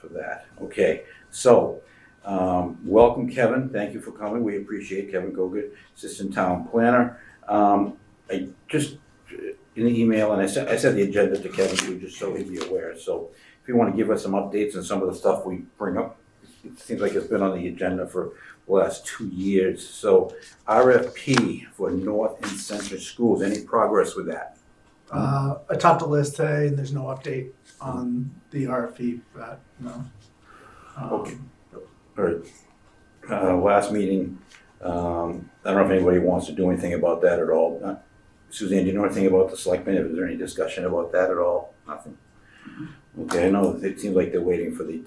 for that. Okay, so, welcome Kevin, thank you for coming, we appreciate Kevin Gogut, Assistant Town Planner. I just, in the email, and I sent the agenda to Kevin too, just so he'd be aware, so if you wanna give us some updates on some of the stuff we bring up, it seems like it's been on the agenda for the last 2 years, so RFP for North and Center Schools, any progress with that? I talked to Liz today, and there's no update on the RFP for that, no. Okay. Or, last meeting, I don't know if anybody wants to do anything about that at all. Suzanne, do you know anything about the selectmen? Is there any discussion about that at all? Nothing? Okay, I know it seems like they're waiting for the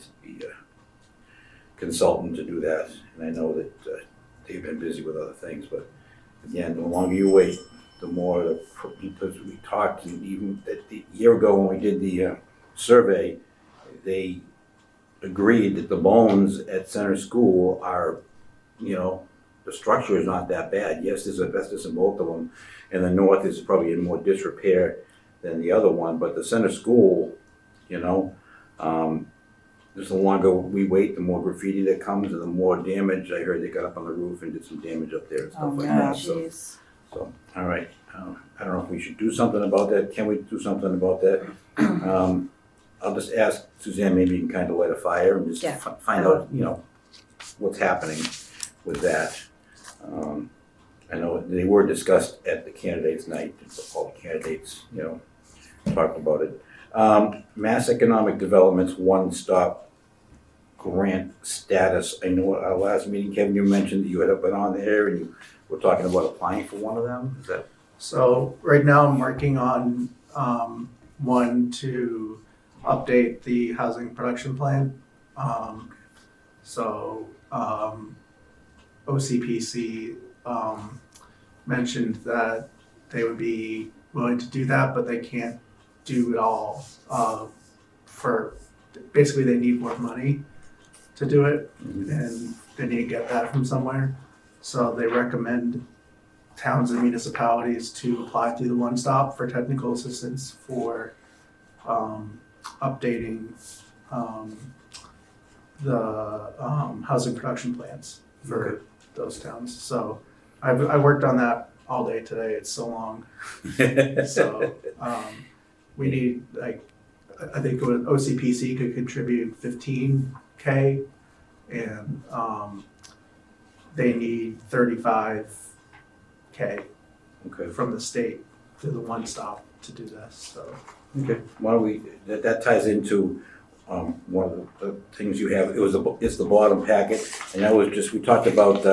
consultant to do that, and I know that they've been busy with other things, but again, the longer you wait, the more, because we talked, and even a year ago when we did the survey, they agreed that the bones at Center School are, the structure is not that bad. Yes, there's asbestos in both of them, and the north is probably in more disrepair than the other one, but the Center School, just the longer we wait, the more graffiti that comes and the more damage. I heard they got up on the roof and did some damage up there and stuff like that. So, all right. I don't know if we should do something about that. Can we do something about that? I'll just ask Suzanne, maybe you can kind of light a fire and just find out, what's happening with that. I know they were discussed at the candidates night, all the candidates, talked about it. Mass Economic Development's one-stop grant status. I know at our last meeting, Kevin, you mentioned that you had been on there and you were talking about applying for one of them. Is that? So right now I'm working on one to update the housing production plan. OCPC mentioned that they would be willing to do that, but they can't do it all basically they need more money to do it, and they need to get that from somewhere. So they recommend towns and municipalities to apply through the One Stop for technical assistance for updating the housing production plans for those towns. So I worked on that all day today. It's so long. So we need, I think OCPC could contribute $15K, and they need $35K from the state through the One Stop to do this. So okay, why don't we? That ties into one of the things you have. It's the bottom packet, and that was just we talked about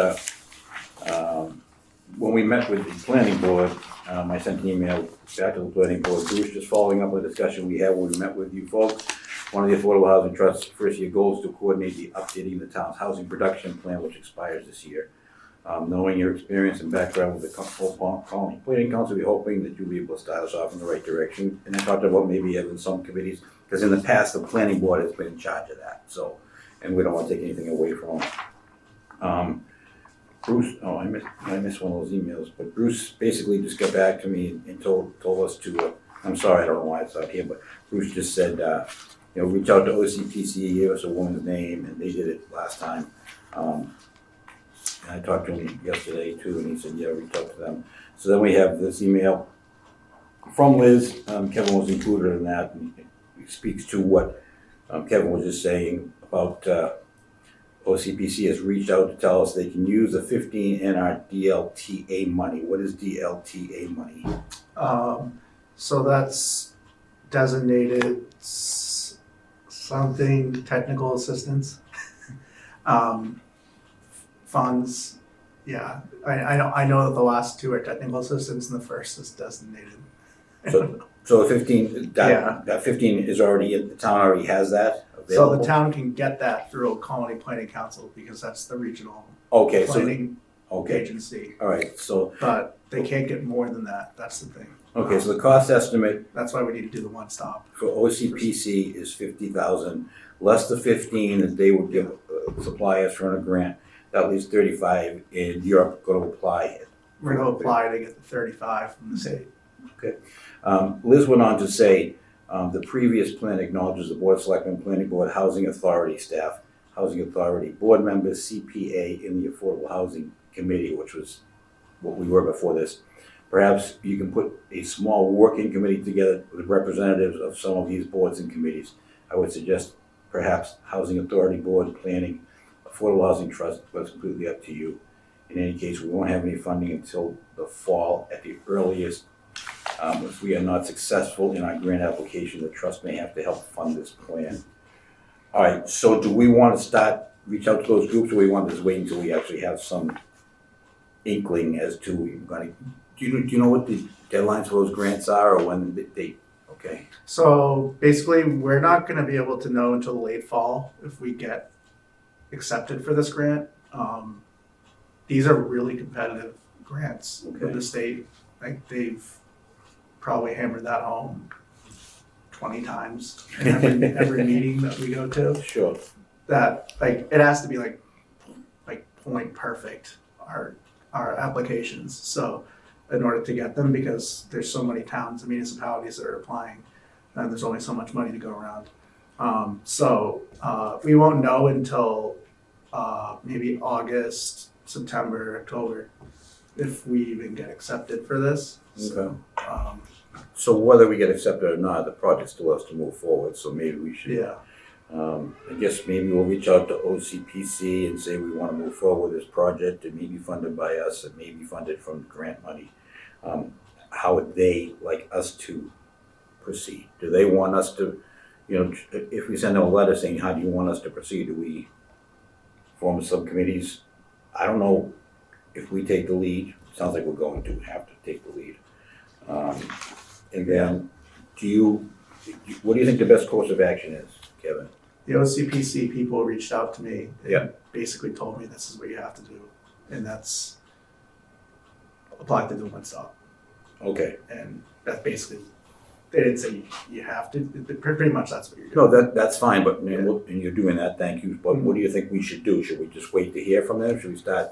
when we met with the planning board. I sent an email back to the planning board. Bruce, just following up on the discussion we had when we met with you folks. One of the Affordable Housing Trust's first year goals to coordinate the updating the town's housing production plan, which expires this year. Knowing your experience and background with the Colony Planning Council, we're hoping that you'll be able to start us off in the right direction. And I talked about maybe having some committees, because in the past, the planning board has been in charge of that. So, and we don't want to take anything away from them. Bruce, I missed one of those emails, but Bruce basically just got back to me and told us to, I'm sorry, I don't know why it's out here, but Bruce just said, reach out to OCPC, give us a woman's name, and they did it last time. And I talked to him yesterday too, and he said, reach out to them. So then we have this email from Liz. Kevin was included in that, and it speaks to what Kevin was just saying about OCPC has reached out to tell us they can use the 15 NR DLTA money. What is DLTA money? So that's designated something technical assistance. Funds, yeah. I know that the last two are technical assistance and the first is designated. So the 15, that 15 is already in the town, already has that available? So the town can get that through a Colony Planning Council because that's the regional planning agency. All right, so. But they can't get more than that, that's the thing. Okay, so the cost estimate. That's why we need to do the One Stop. For OCPC is $50,000, less the 15 that they would give supply us for a grant. That leaves 35, and you're going to apply. We're going to apply to get the 35 from the state. Okay. Liz went on to say The previous plan acknowledges the Board of Selectmen, Planning Board, Housing Authority staff, Housing Authority board members, CPA, in the Affordable Housing Committee, which was what we were before this. Perhaps you can put a small working committee together with representatives of some of these boards and committees. I would suggest perhaps Housing Authority Board, Planning, Affordable Housing Trust, but it's completely up to you. In any case, we won't have any funding until the fall at the earliest. If we are not successful in our grant application, the trust may have to help fund this plan. All right, so do we want to reach out to those groups, or we want to just wait until we actually have some inkling as to we're going to, do you know what the deadlines for those grants are, or when they okay? So basically, we're not going to be able to know until the late fall if we get accepted for this grant. These are really competitive grants with Okay. the state. Like, they've probably hammered that home 20 times in every meeting that we go to. Sure. That, like, it has to be like point perfect, our applications. So in order to get them, because there's so many towns and municipalities that are applying, and there's only so much money to go around. We won't know until maybe August, September, October, if we even get accepted for this. Okay. Um, So whether we get accepted or not, the project still has to move forward, so maybe we should. yeah, I guess maybe we'll reach out to OCPC and say we want to move forward with this project. It may be funded by us, it may be funded from grant money. How would they like us to proceed? Do they want us to, if we send them a letter saying, how do you want us to proceed? Do we form subcommittees? I don't know if we take the lead. Sounds like we're going to have to take the lead. And then, what do you think the best course of action is, Kevin? the OCPC people reached out to me and Yeah. basically told me this is what you have to do, and that's apply to the one stop. Okay. And that's basically, they didn't say you have to, pretty much that's what you're No, doing. that's fine, but, and you're doing that, thank you, but what do you think we should do? Should we just wait to hear from them? Should we start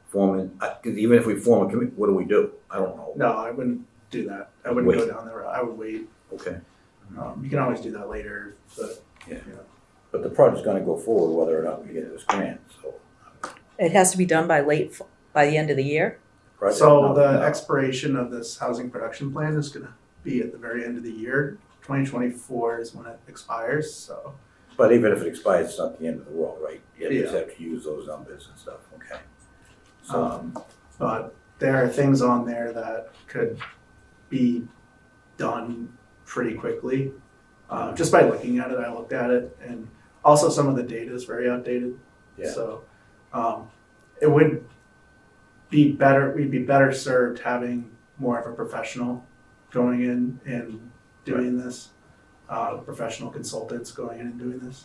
forming, because even if we form a committee, what do we do? I don't know. No, I wouldn't do that. I wouldn't Wait. go down the road. I would wait. Okay, You can always do that later, but Yeah. but the project's gonna go forward whether or not we get this grant, so. It has to be done by by the end of the year? project- So no, the no. expiration of this housing production plan is gonna be at the very end of the year. 2024 is when it expires, so. But even if it expires, it's not the end of the world, right? You just Yeah. have to use those numbers and stuff, okay? So, But there are things on there that could be done pretty quickly. Just by looking at it, I looked at it, and also some of the data is very outdated. Yeah. So it would be better, we'd be better served having more of a professional going in and doing this, professional consultants going in and doing this.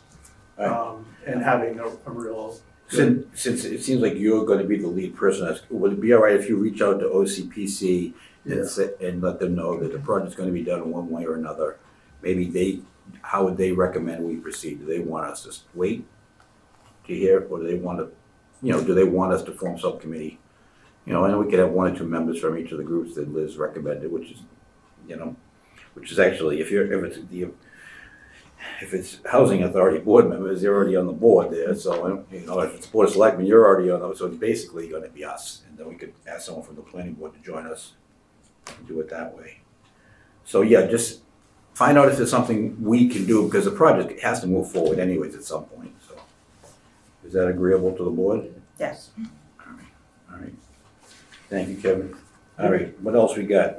Right. And having a real good, since it seems like you're gonna be the lead person, would it be all right if you reach out to OCPC Yeah. and let them know that the project's gonna be done in one way or another? Maybe how would they recommend we proceed? Do they want us to wait to hear, or do they want to, do they want us to form subcommittee? And we could have one or two members from each of the groups that Liz recommended, which is actually, if it's Housing Authority board members, they're already on the board there, so, if it's Board of Selectmen, you're already on those, so it's basically gonna be us. And then we could ask someone from the planning board to join us and do it that way. So, yeah, just find out if there's something we can do, because the project has to move forward anyways at some point, so. Is that agreeable to the board? Yes. All right. Thank you, Kevin. All right, what else we got?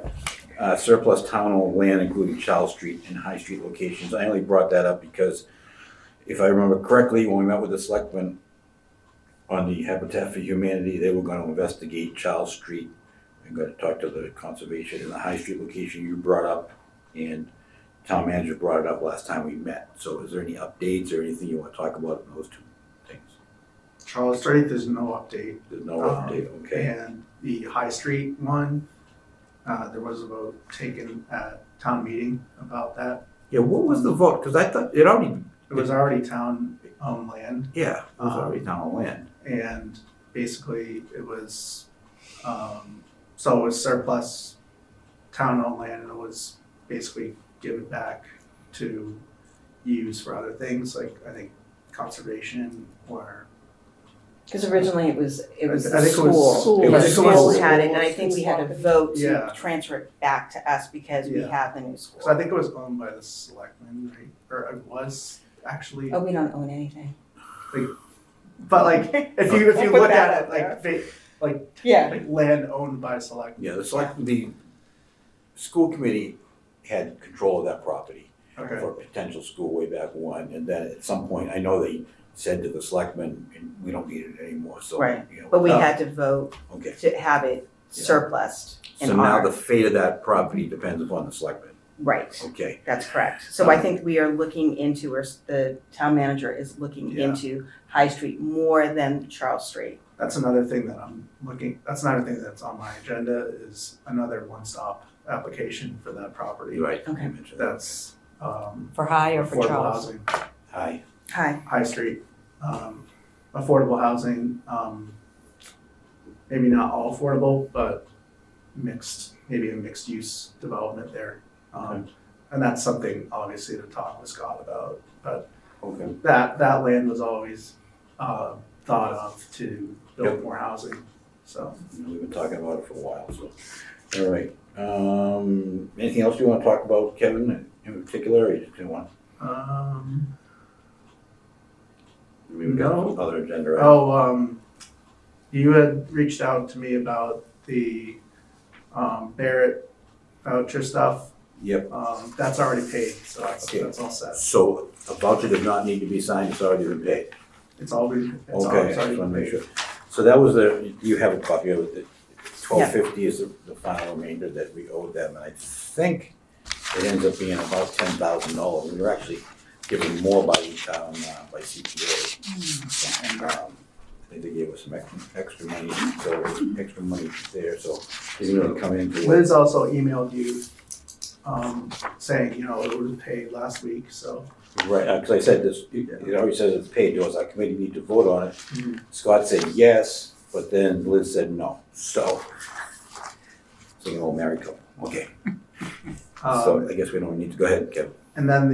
Surplus town-owned land, including Charles Street and High Street locations. I only brought that up because if I remember correctly, when we met with the selectmen on the Habitat for Humanity, they were gonna investigate Charles Street. I'm gonna talk to the conservation and the High Street location you brought up, and town manager brought it up last time we met. So is there any updates or anything you wanna talk about in those two things? Charles Street, there's no update. There's no update, okay? And the High Street one, there was a vote taken at town meeting about that. Yeah, what was the vote? Because I thought it already, It was already town-owned land, yeah, it was already town land. and basically it was, so it was surplus town-owned land, and it was basically given back to use for other things, like I think conservation or. Because originally it was I the think it was school. it The was school school. had it, and I think we had to vote Yeah. to transfer it back to us because we Yeah. have the new school. So I think it was owned by the selectmen, right? Or it was actually, Oh, we don't own anything. but like if you I'll put look that at out it, like Yeah. like land owned by selectmen. Yeah, the school committee had control of that property Okay. for a potential school way back when, and then at some point, I know they said to the selectmen, we don't need it anymore, so, Right. you know. But we had to vote Okay, to have it surplused in so now our, the fate of that property depends upon the selectmen, right, okay? that's correct. So I think we are looking into, or the town manager is looking Yeah. into High Street more than Charles Street. That's another thing that that's another thing that's on my agenda is another one-stop application for that property. Right. Okay. You mentioned that. That's For High or for affordable Charles? housing, Hi, Hi. High Street, affordable housing, maybe not all affordable, but maybe a mixed use development there. And that's something obviously to talk with Scott about, but okay, that land was always thought of to build Yep. more housing, so. we've been talking about it for a while, so, all right. Anything else you wanna talk about, Kevin, in particular, or you just want, we've got No. other agenda items? You had reached out to me about the Barrett voucher stuff. Yep, That's already paid, so Okay. that's all set. so a voucher does not need to be signed, it's already been paid. It's all been, it's Okay, I already just wanna been make paid. sure. So that was you have a copy of it, $12.50 is the final remainder that we owed them, and I think it ends up being about $10,000. We were actually given more by CPA. And, I think they gave us some extra money, so extra money there, so it didn't really come into it. Liz also emailed you, saying, it was paid last week, so. Right, because I said this, it already says it's paid, does our committee need to vote on it? Mhm. Scott said yes, but then Liz said no, so. Singing old married couple, okay, so I guess we don't need to, go ahead, Kevin. And then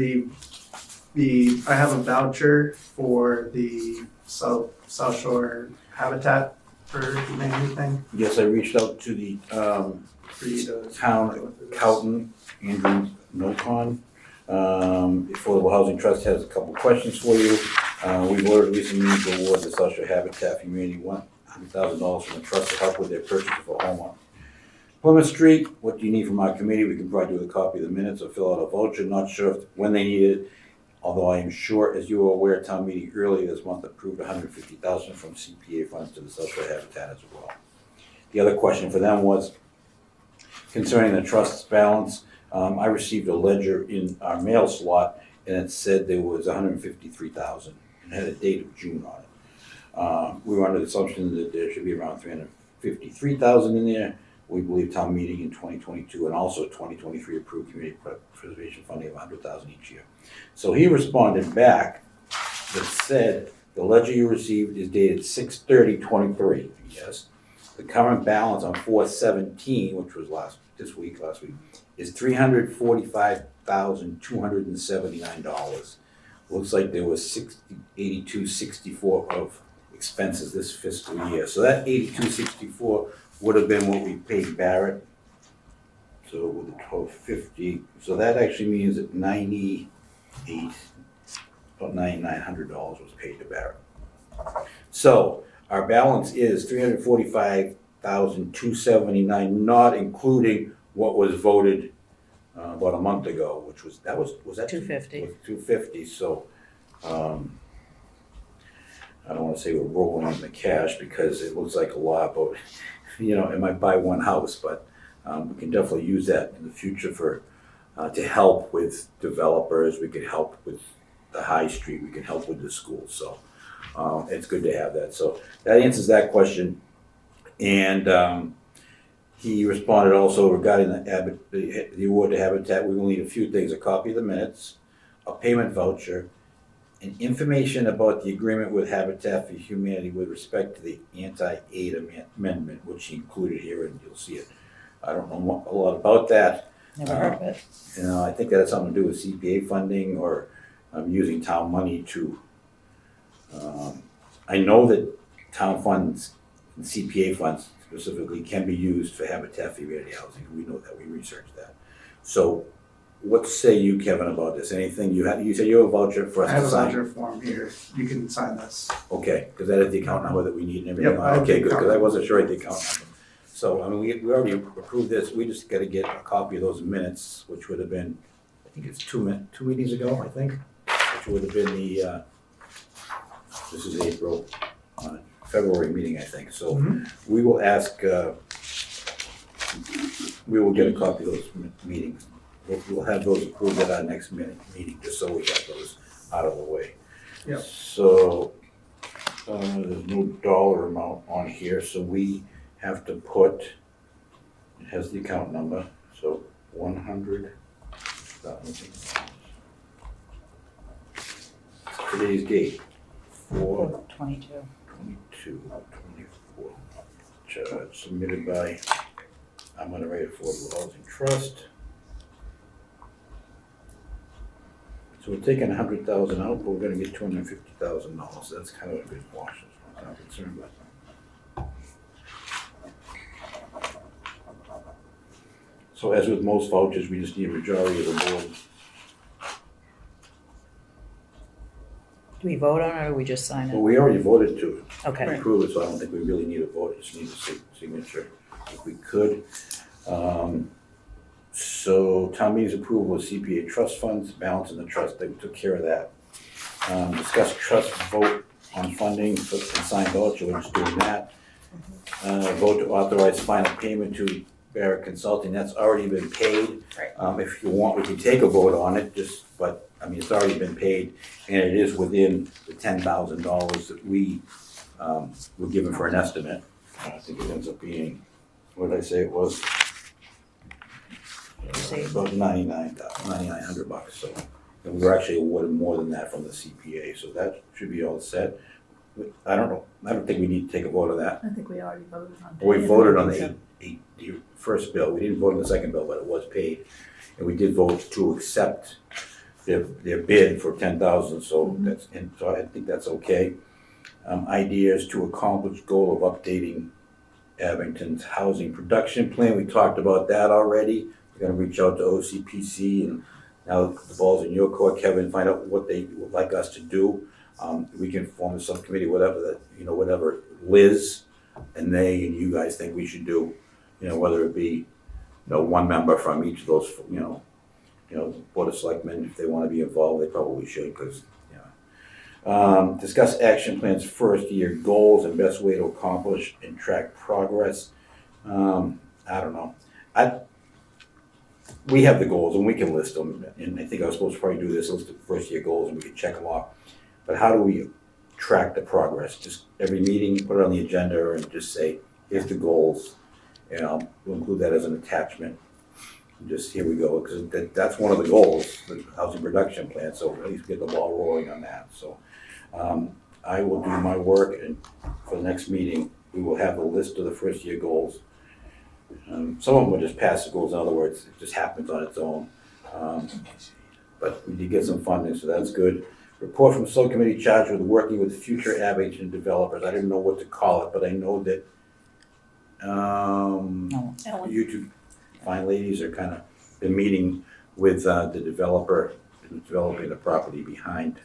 I have a voucher for the South Shore Habitat for Humanity thing Yes, I reached out to the for you to. town accountant, Andrew Nocon. Affordable Housing Trust has a couple questions for you. We've ordered recently to award the South Shore Habitat for Humanity $100,000 from the trust to help with their purchase of a home on Plymouth Street. What do you need from our committee? We can provide you with a copy of the minutes or fill out a voucher. Not sure when they need it. Although I am sure, as you are aware, town meeting earlier this month approved $150,000 from CPA funds to the South Shore Habitat as well. The other question for them was concerning the trust's balance. I received a ledger in our mail slot, and it said there was $153,000 and had a date of June on it. We were under the assumption that there should be around $353,000 in there. We believe town meeting in 2022 and also 2023 approved community preservation funding of $100,000 each year. So he responded back that said, the ledger you received is dated 6/30/23. Yes. The current balance on 4/17, which was last week, is $345,279. Looks like there was $82.64 of expenses this fiscal year. So that $82.64 would have been what we paid Barrett. So with the $12.50, so that actually means that about $9,900 was paid to Barrett. So our balance is $345,279, not including what was voted about a month ago, which was that $250. was $250. So I don't want to say we're rolling in the cash because it looks like a lot, but it might buy one house, but we can definitely use that in the future for to help with developers. We could help with the high street. We can help with the schools. So it's good to have that. So that answers that question. And he responded also regarding the award to Habitat. We will need a few things: a copy of the minutes, a payment voucher, and information about the agreement with Habitat for Humanity with respect to the anti-aid amendment, which he included here, and you'll see it. I don't know a lot about that. Never heard of it. You know, I think that has something to do with CPA funding or using town money to, I know that town funds, and CPA funds specifically, can be used for Habitat for Humanity housing. We know that, we researched that. So what say you, Kevin, about this? Anything you have, you said you have a voucher for us I have to a sign? voucher form here. You can sign this. Okay, because that is the account number that we need and everything. Yep, I have Okay, the good, because account I wasn't sure I had the account number. So, I mean, we already approved this, we just gotta get a copy of those minutes, which would have been, I think it's two meetings ago, I think, which would have been the, this is April, February meeting, I think, so we will ask, we will get a copy of those meetings. We'll have those approved at our next meeting, just so we have those out of the way. Yep. So, there's no dollar amount on here, so we have to put, it has the account number, so 100. Today's date, 22. 4/22/24. Submitted by, I'm gonna write Affordable Housing Trust. So we're taking 100,000 out, but we're gonna get $250,000. That's kind of a good wash, as far as I'm concerned about. So as with most vouchers, we just need a majority of the board. Do we vote on it or we just sign Well, it? we already voted to Okay. approve it, so I don't think we really need a vote, just need a signature if we could. So town meeting's approval of CPA trust funds, balance in the trust, they took care of that. Discuss trust vote on funding for consigned voucher, we're just doing that. Vote to authorize final payment to Barrett Consulting, that's already been paid. Right. If you want, we can take a vote on it, but, I mean, it's already been paid, and it is within the $10,000 that we, were given for an estimate. I think it ends up being, what did I say it was? About $9,900, so, and we were actually awarded more than that from the CPA, so that should be all set. I don't know, I don't think we need to take a vote on that. I think we already voted on that. We voted on the first bill, we didn't vote on the second bill, but it was paid. And we did vote to accept their bid for 10,000, so that's, and so I think that's okay. Ideas to accomplish goal of updating Abington's housing production plan, we talked about that already. We're gonna reach out to OCPC, and now the ball's in your court, Kevin, find out what they would like us to do. We can form a subcommittee, whatever that, whatever Liz and they and you guys think we should do, whether it be, one member from each of those, Board of Selectmen, if they wanna be involved, they probably should, because, discuss action plans, first year goals and best way to accomplish and track progress. I don't know. We have the goals and we can list them, and I think I was supposed to probably do this, list the first year goals, and we can check them off. But how do we track the progress? Just every meeting, put it on the agenda and just say, here's the goals. We'll include that as an attachment. And just, here we go, because that's one of the goals, the housing production plan, so at least get the ball rolling on that. So I will do my work, and for the next meeting, we will have a list of the first year goals. Some of them will just pass the goals, in other words, it just happens on its own. But we did get some funding, so that's good. Report from subcommittee charged with working with future Abington developers. I didn't know what to call it, but I know that you two fine ladies are kind of been meeting with the developer who's developing the property behind,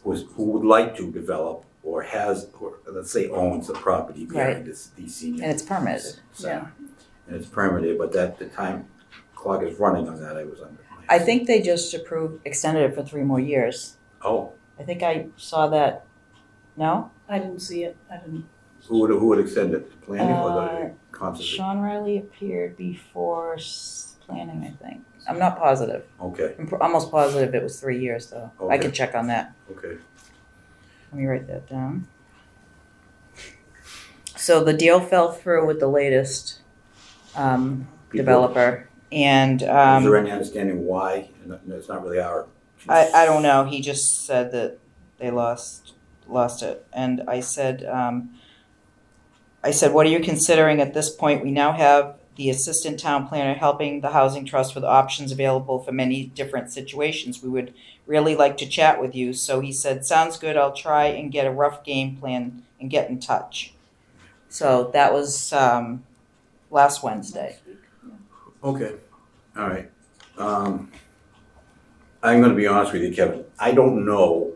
who would like to develop or has, or let's say owns the property behind these senior. And it's permitted. center. And it's permitted, but that the time clock is running on that. I was under. I think they just extended it for 3 more years. Oh, I think I saw that. No? I didn't see it. I didn't. who would extend it? The planning or the conservation? Sean Riley appeared before planning, I think. I'm not positive. Okay, I'm almost positive it was 3 years, though. I Okay. can check on that. okay. Let me write that down. So the deal fell through with the latest developer, and Is there any understanding why? And it's not really our. I don't know. He just said that they lost it, and I said, what are you considering at this point? We now have the assistant town planner, helping the housing trust with options available for many different situations. We would really like to chat with you. So he said, sounds good, I'll try and get a rough game plan and get in touch. So that was last Wednesday. Last week, yeah. Okay, all right. I'm gonna be honest with you, Kevin, I don't know,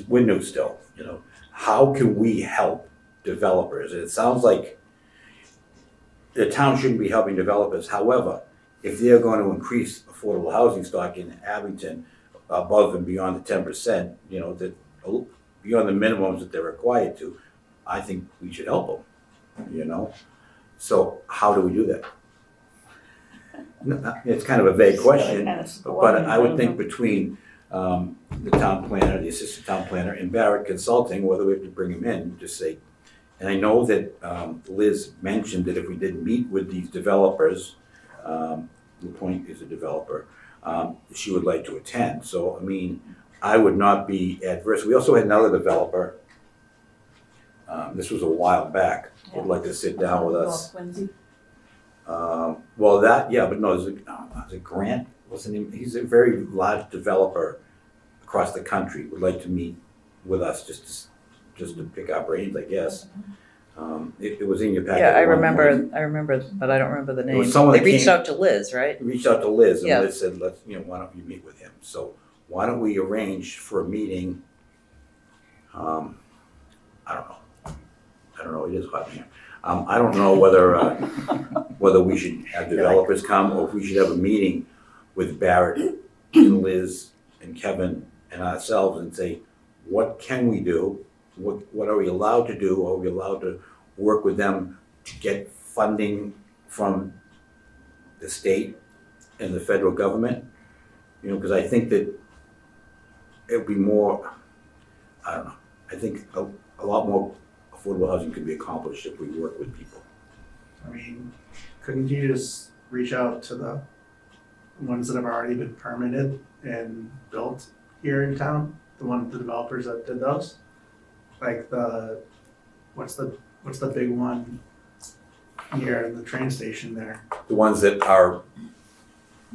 we're new still, you know, how can we help developers? It sounds like the town shouldn't be helping developers, however, if they're going to increase affordable housing stock in Abington above and beyond the 10%, you know, that beyond the minimums that they're required to, I think we should help them, you know? So how do we do that? It's kind of a vague question, Kind of but I would don't think know. between the town planner, the assistant town planner, and Barrett Consulting, whether we have to bring him in, just say, and I know that Liz mentioned that if we did meet with these developers, LaPointe is a developer, she would like to attend. So, I mean, I would not be adverse. We also had another developer, this was a while back, would like to sit down with us. North Quincy. Well, that, yeah, but no, there's a Grant, what's the name? He's a very large developer across the country, would like to meet with us just to pick our brains, I guess. It was in your packet. Yeah, I at one point. remember, but I don't remember the There was name. someone They that reached came- out to Liz, right? Reached out to Liz Yeah. and Liz said, let's, why don't you meet with him? So why don't we arrange for a meeting? I don't know, it is hot in here. I don't know whether we should have developers come or if we should have a meeting with Barrett and Liz and Kevin and ourselves and say, what can we do? What are we allowed to do? Are we allowed to work with them to get funding from the state and the federal government? You know, because I think that it'd be more, I don't know, I think a lot more affordable housing could be accomplished if we work with people. I mean, couldn't you just reach out to the ones that have already been permitted and built here in town? The developers that did those? Like what's the big one near the train station there? The ones that have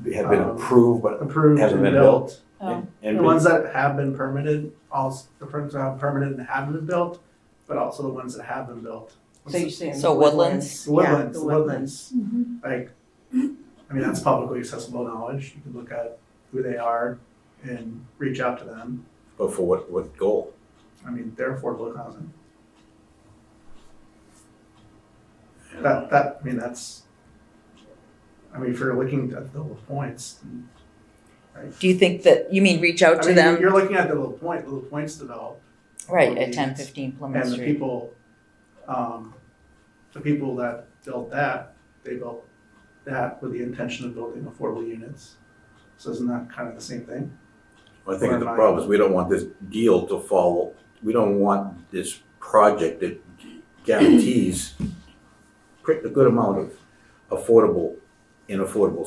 been approved but Approved haven't and been built. Oh, and The ones that have been permitted, also the ones that have permitted and haven't been built, but also the ones that have been built. So you're saying So Woodlands? The woodlands, Yeah, the the woodlands. mhm. Like, I mean, that's publicly accessible knowledge. You can look at who they are and reach out to them. but for what goal? I mean, they're affordable housing. You know? I mean, that's, I mean, if you're looking at the little points, Do you think that, you mean reach out I to mean, them? you're looking at the little points developed. Right, at 1015 Plymouth And the Street. people, the people that built that, they built that with the intention of building affordable units. So isn't that kind of the same thing? I think Or the am I- problem is we don't want this deal to fall, we don't want this project that guarantees a good amount of affordable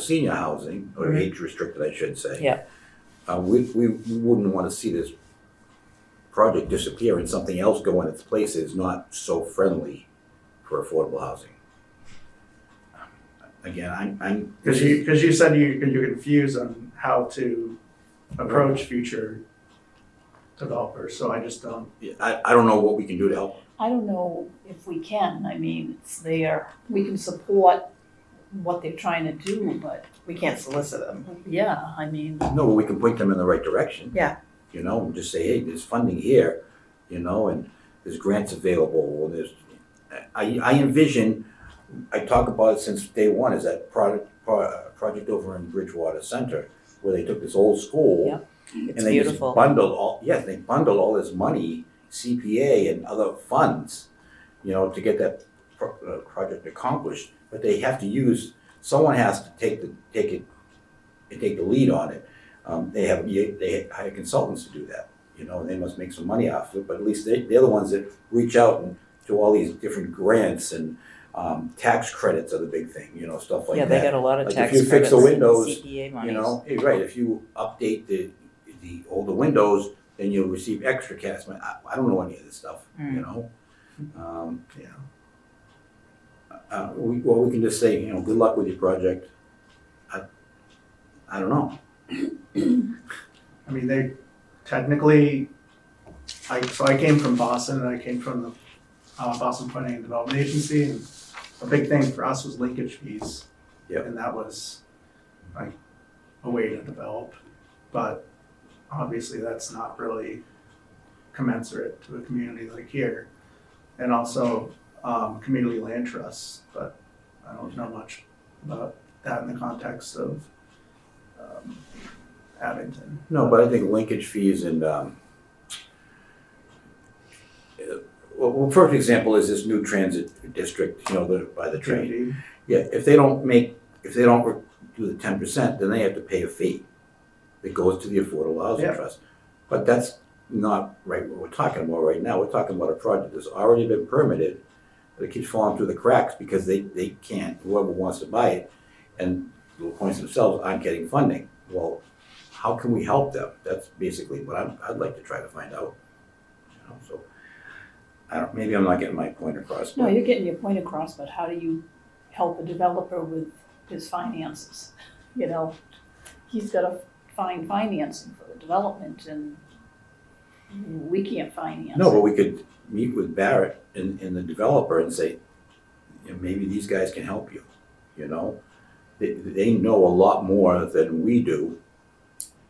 senior housing, or Mhm. age restricted, I should say. Yeah. We wouldn't want to see this project disappear and something else go in its place that is not so friendly for affordable housing. Again, I'm. Because you said you're confused on how to approach future developers, so I just don't. I don't know what we can do to help. I don't know if we can, I mean, it's there, we can support what they're trying to do, but We can't solicit them. yeah, I mean, No, but we can point them in the right direction. Yeah. You know, and just say, hey, there's funding here, you know, and there's grants available, and I envision, I talk about it since day one, is that project over in Bridgewater Center, where they took this old school. Yep. It's And they just beautiful. bundled all this money, CPA and other funds, you know, to get that project accomplished. But they have to someone has to take the lead on it. They hire consultants to do that, you know, and they must make some money off it, but at least they're the ones that reach out and do all these different grants and tax credits are the big thing, you know, stuff like Yeah, that. they got a lot of Like tax if you fix credits the and windows, CPA monies. You know, right, if you update the older windows, then you'll receive extra cash. I don't know any of this stuff, you know? Yeah. we can just say, good luck with your project. I don't know. I mean, they technically, I came from Boston, and I came from the Boston Planning and Development Agency, and a big thing for us was linkage fees. Yep. And that was like a way to develop, but obviously that's not really commensurate to a community like here. And also, community land trusts, but I don't know much about that in the context of Abington. No, but I think linkage fees and, well, perfect example is this new transit district, by the train. Indeed. Yeah, if they don't do the 10%, then they have to pay a fee that goes to the Affordable Housing Yeah. Trust. But that's not right what we're talking about right now. We're talking about a project that's already been permitted, but it keeps falling through the cracks because they can't, whoever wants to buy it, and the points themselves aren't getting funding. Well, how can we help them? That's basically what I'd like to try to find out. So, maybe I'm not getting my point across. No, but- you're getting your point across, but how do you help a developer with his finances? He's gotta find financing for the development, and we can't finance No, but it. we could meet with Barrett and the developer and say, maybe these guys can help you, They know a lot more than we do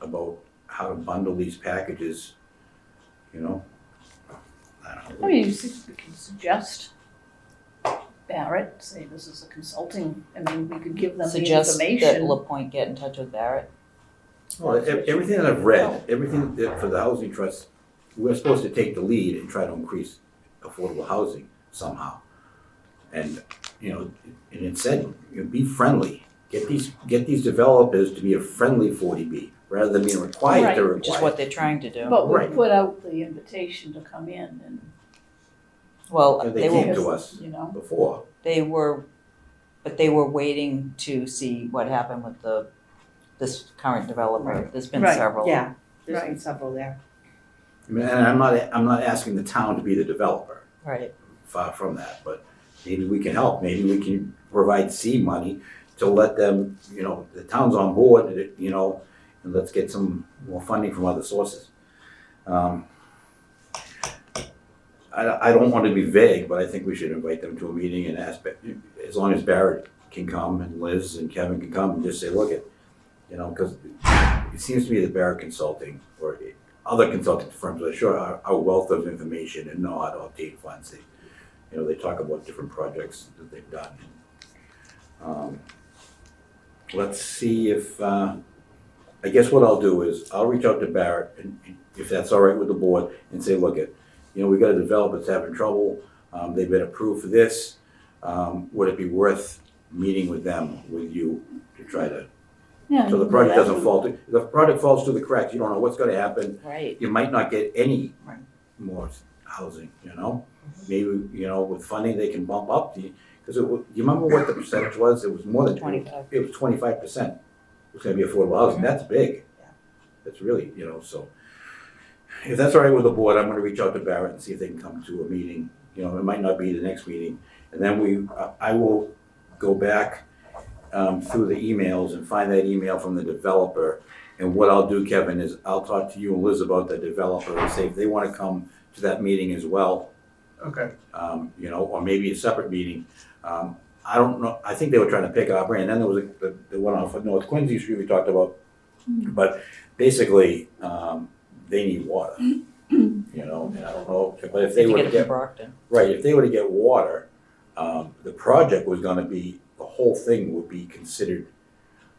about how to bundle these packages, I don't I know. mean, we can suggest Barrett, say this is a consulting, we could give them the Suggest that information. LaPointe get in touch with Barrett. Well, everything that I've read, everything that for the housing trust, we're supposed to take the lead and try to increase affordable housing somehow. And, and it said, be friendly. Get these developers to be a friendly 40B rather than being required to Right, Which is require. what they're trying to do. But we Right. put out the invitation to come in and, Well, And they they came were, to us before. they were waiting to see what happened with this current developer. Right. There's been Right. several. Yeah, there's been Right. several there. And I'm not asking the town to be the developer, Right. far from that, but maybe we can help, maybe we can provide seed money to let them, the town's on board, and let's get some more funding from other sources. I don't want to be vague, but I think we should invite them to a meeting and ask, as long as Barrett can come and Liz and Kevin can come and just say, look because it seems to me that Barrett Consulting or other consulting firms, I'm sure, are a wealth of information and know how to obtain funds. They talk about different projects that they've done. Let's see if, I guess what I'll do is I'll reach out to Barrett and if that's all right with the board and say, look, we got a developer that's having trouble. They've been approved for this. Would it be worth meeting with you to try to, yeah. so the project doesn't fall through, if the project falls through the cracks, you don't know what's gonna happen. Right. You might not get any Right. more housing, Maybe, with funding, they can bump up because you remember what the percentage was? It was more than 25. It was 25%. It was gonna be affordable housing. That's big. Yeah. That's really, so. If that's all right with the board, I'm gonna reach out to Barrett and see if they can come to a meeting. It might not be the next meeting. And then I will go back through the emails and find that email from the developer. And what I'll do, Kevin, is I'll talk to you and Liz about the developer and say if they wanna come to that meeting as well, Okay, or maybe a separate meeting. I don't know, I think they were trying to pick our brain. Then there was the one off of North Quincy Street we talked about. But basically, they need water, and I don't know, but if they were to get it from get, Brockton. right, if they were to get water, the project was gonna be, the whole thing would be considered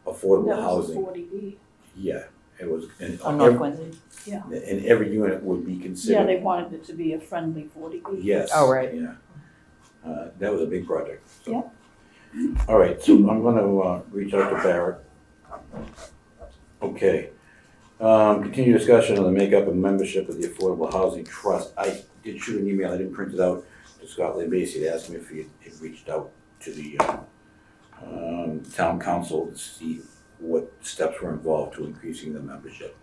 affordable That was housing. 40B. Yeah, it was, and On North Quincy? and every unit would be Yeah, considered, they wanted it to be a friendly 40B. yes. Oh, right. Yeah. That was a big project, so. Yeah. All right, so I'm gonna reach out to Barrett. Okay. Continue discussion on the makeup and membership of the Affordable Housing Trust. I did shoot an email, I didn't print it out, to Scott Lambasi to ask me if he had reached out to the town council to see what steps were involved to increasing the membership.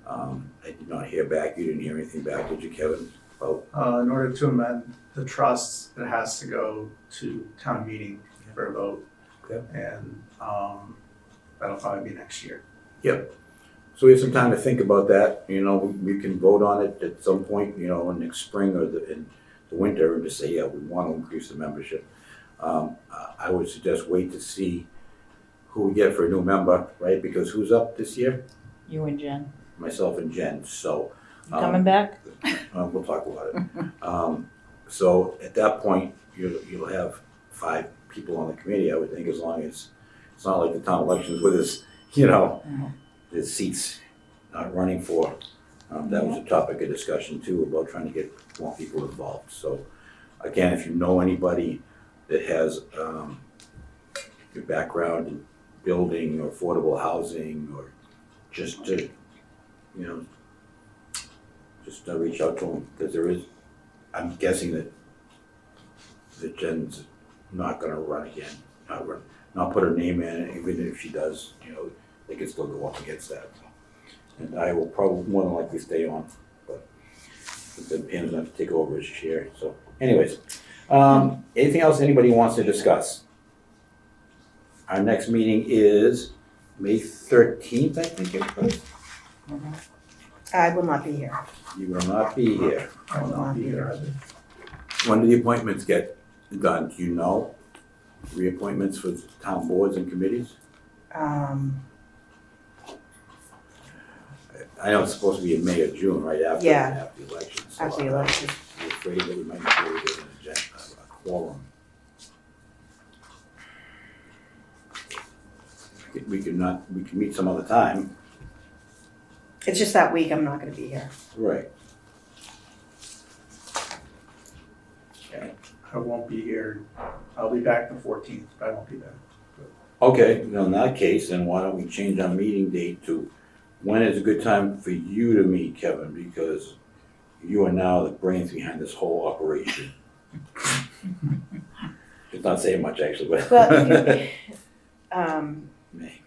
I did not hear back, you didn't hear anything back, did you, Kevin? About, in order to amend the trusts, it has to go to town meeting for a vote. Okay. And, that'll probably be next year. So we have some time to think about that, you know, we can vote on it at some point, you know, in next spring or in the winter, and just say, yeah, we want to increase the membership. I would suggest wait to see who we get for a new member, right, because who's up this year? You and Jen. Myself and Jen, so. You coming back? We'll talk about it. So at that point, you'll have 5 people on the committee, I would think, as long as, it's not like the town elections with his, you know, Mhm. the seats not running for. That was a topic of discussion too, about trying to get more people involved. So again, if you know anybody that has your background in building or affordable housing, or just to, you know, just reach out to them, because there is, I'm guessing that Jen's not gonna run again, not put her name in, even if she does, you know, they could still go up against that. And I will probably more than likely stay on, but then Pam's gonna have to take over as chair, so anyways. Anything else anybody wants to discuss? Our next meeting is May 13th, I think it was. I will not be here. You will not be here. I will not be here either. When do the appointments get done? Do you know? Reappointments for town boards and committees? I know it's supposed to be in May or June, right after Yeah. the election. So After the election. I'm afraid that we might not be able to get an agenda, a quorum. We can meet some other time. It's just that week I'm not gonna be here. Right. I won't be here. I'll be back the 14th, but I won't be back. Okay, well, in that case, then why don't we change our meeting date to, when is a good time for you to meet, Kevin? Because you are now the brains behind this whole operation. It's not saying much, actually, but. Well, May.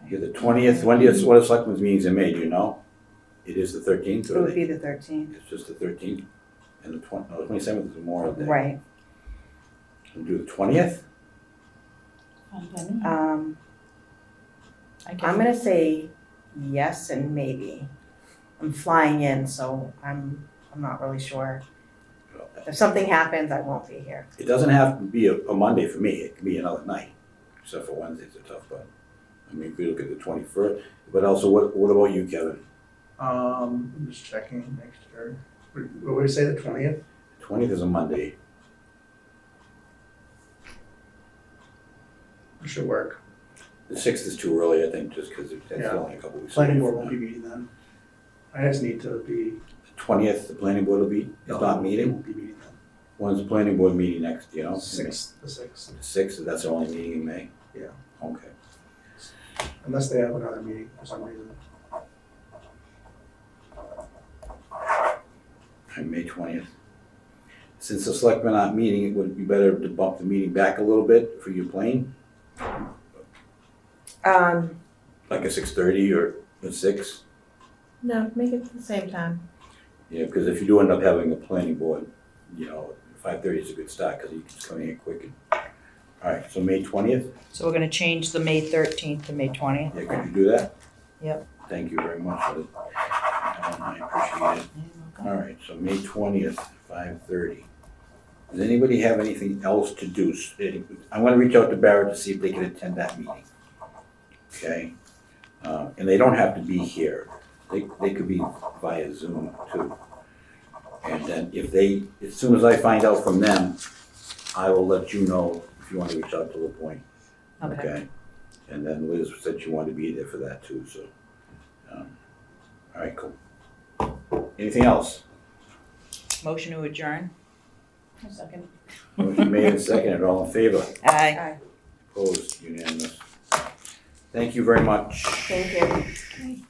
You're the 20th, when do you, what are selectmen's meetings in May, do you know? It is the 13th, it or would be the 13th. it's just the 13th? And the 27th is Memorial Day. Right. We'll do the 20th? Fine by me. I can- I'm gonna say yes and maybe. I'm flying in, so I'm not really sure. If something happens, I won't be here. It doesn't have to be a Monday for me, it can be another night, except for Wednesdays are tough, but, I mean, if we look at the 21st, but also, what about you, Kevin? I'm just checking next year. What would we say, the 20th? 20th is a Monday, It should work. the 6th is too early, I think, just because that's Yeah. only a couple weeks. Planning away board from won't be meeting then. I just need to be. The 20th, the planning board will be, it's not They meeting? won't be meeting then. When's the planning board meeting next, do you know? The 6th. The 6th, that's the only meeting in May? Yeah. Okay. Unless they have another meeting for some reason. On May 20th. Since the selectmen aren't meeting, it would be better to bump the meeting back a little bit for your plane, like a 6:30 or a 6? No, make it the same time. Yeah, because if you do end up having a planning board, you know, 5:30 is a good start, because you can just come in quick and, all right, so May 20th, So we're gonna change the May 13th to May 20th? yeah, could you do that? Yep. Thank you very much for that. I appreciate it. All right, so May 20th, 5:30. Does anybody have anything else to do? I'm gonna reach out to Barrett to see if they can attend that meeting. Okay? And they don't have to be here. They could be via Zoom too. And then as soon as I find out from them, I will let you know if you wanna reach out to LaPointe. Okay. And then Liz said she wanted to be there for that too, so. All right, cool. Anything else? Motion to adjourn? A second. Motion made and seconded, all in favor? Aye. Opposed, unanimous. Thank you very much. Thank you. Okay.